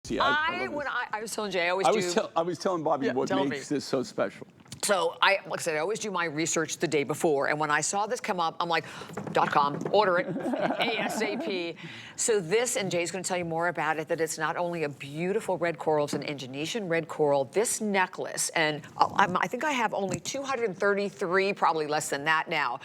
See, I was telling Jay, I always telling Bobby what makes this so special. So like I said, I always do my research the day before, and when I saw this come up, I'm like, .com, order it, ASAP. So this, and Jay's going to tell you more about it, that it's not only a beautiful red coral, it's an Indonesian red coral. This necklace, and I think I have only 233, probably less than that now.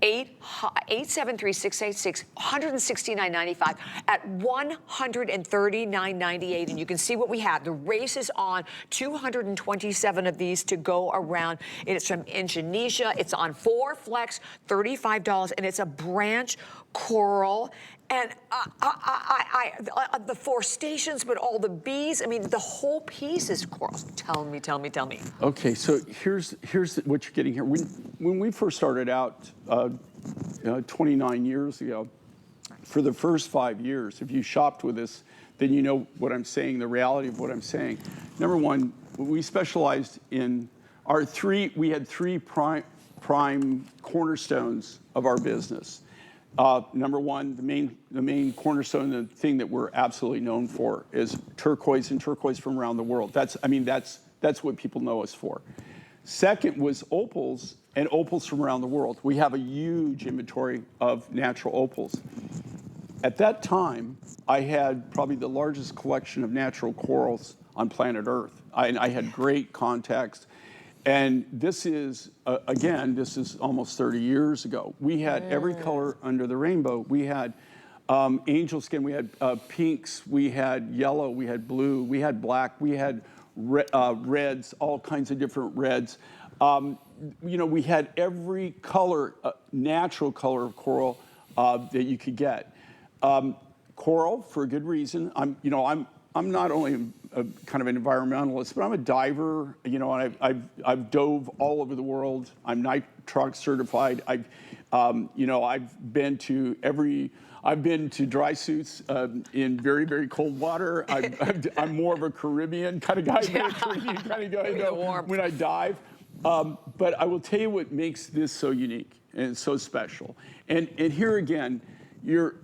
873-686, $169.95 at $139.98, and you can see what we have. The race is on. 227 of these to go around. It's from Indonesia. It's on 4 flex, $35, and it's a branch coral. And the 4 stations, but all the bees, I mean, the whole piece is coral. Tell me. Okay, so here's what you're getting here. When we first started out 29 years ago, for the first 5 years, if you shopped with us, then you know what I'm saying, the reality of what I'm saying. Number one, we specialized in we had 3 prime cornerstones of our business. Number one, the main cornerstone, the thing that we're absolutely known for is turquoise, and turquoise from around the world. That's what people know us for. Second was opals, and opals from around the world. We have a huge inventory of natural opals. At that time, I had probably the largest collection of natural corals on planet Earth. I had great contacts. And this is, again, this is almost 30 years ago. We had every color under the rainbow. We had angel skin, we had pinks, we had yellow, we had blue, we had black, we had reds, all kinds of different reds. You know, we had every color, natural color of coral that you could get. Coral, for a good reason. I'm not only a kind of an environmentalist, but I'm a diver. You know, and I've dove all over the world. I'm nitrox certified. I've been to dry suits in very, very cold water. I'm more of a Caribbean kind of guy, when I dive. But I will tell you what makes this so unique and so special. And here again, you're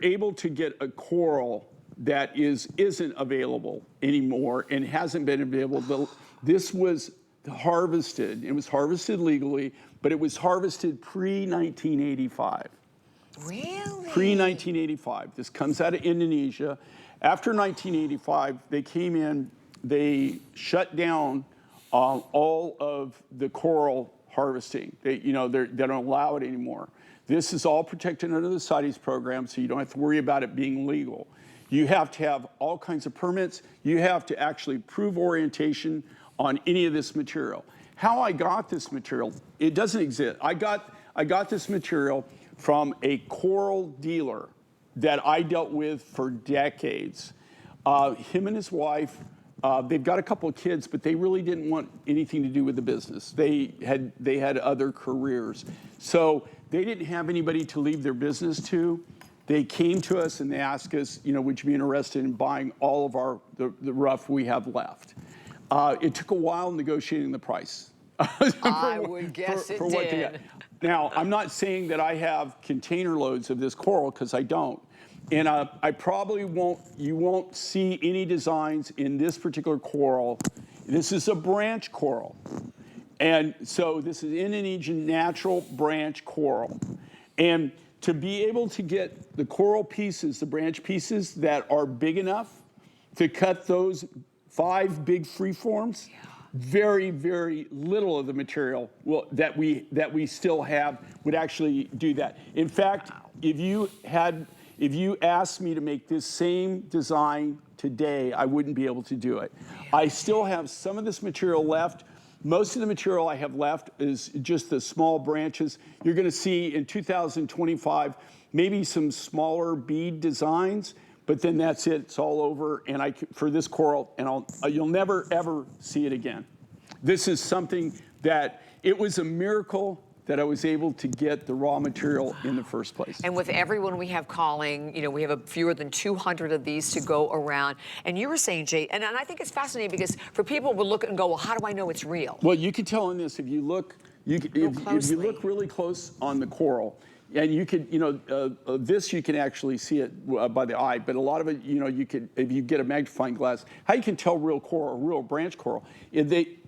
able to get a coral that isn't available anymore and hasn't been available. This was harvested. It was harvested legally, but it was harvested pre-1985. Really? Pre-1985. This comes out of Indonesia. After 1985, they came in, they shut down all of the coral harvesting. They don't allow it anymore. This is all protected under the CITES program, so you don't have to worry about it being legal. You have to have all kinds of permits. You have to actually prove orientation on any of this material. How I got this material, it doesn't exist. I got this material from a coral dealer that I dealt with for decades. Him and his wife, they've got a couple of kids, but they really didn't want anything to do with the business. They had other careers. So they didn't have anybody to leave their business to. They came to us and they asked us, would you be interested in buying all of the rough we have left? It took a while negotiating the price. I would guess it did. Now, I'm not saying that I have container loads of this coral, because I don't. And I probably you won't see any designs in this particular coral. This is a branch coral. And so this is Indonesian natural branch coral. And to be able to get the coral pieces, the branch pieces that are big enough to cut those 5 big freeforms, very, very little of the material that we still have would actually do that. In fact, if you asked me to make this same design today, I wouldn't be able to do it. I still have some of this material left. Most of the material I have left is just the small branches. You're going to see in 2025 maybe some smaller bead designs, but then that's it. It's all over. And for this coral, and you'll never ever see it again. This is something that it was a miracle that I was able to get the raw material in the first place. And with everyone we have calling, we have fewer than 200 of these to go around. And you were saying, Jay, and I think it's fascinating because for people will look and go, well, how do I know it's real? Well, you can tell in this, if you look, if you look really close on the coral, And you could, this you can actually see it by the eye, but a lot of it, you could, if you get a magnifying glass, how you can tell real coral, real branch coral, they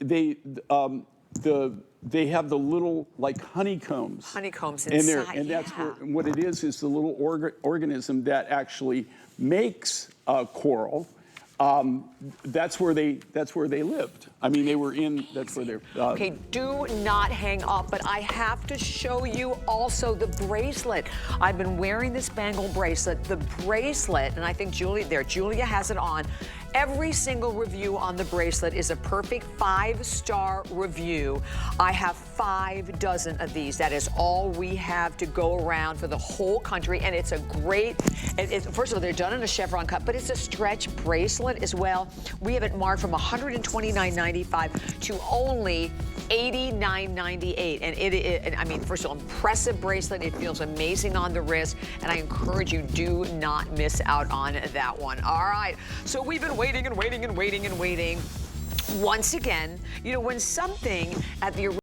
have the little like honeycombs. Honeycombs in there, inside, and that's yeah. what it is the little organism that actually makes coral. That's where they lived. I mean, they were in. That's where they're. Okay, do not hang up, but I have to show you also the bracelet. I've been wearing this bangle bracelet. The bracelet, and I think Julia has it on. Every single review on the bracelet is a perfect 5-star review. I have 6 of these. That is all we have to go around for the whole country, and it's a great, first of all, they're done in a chevron cut, but it's a stretch bracelet as well. We have it marked from $129.95 to only $89.98, and I mean, first of all, impressive bracelet. It feels amazing on the wrist, and I encourage you, do not miss out on that one. All right, so we've been waiting and waiting and waiting and waiting. Once again, when something at the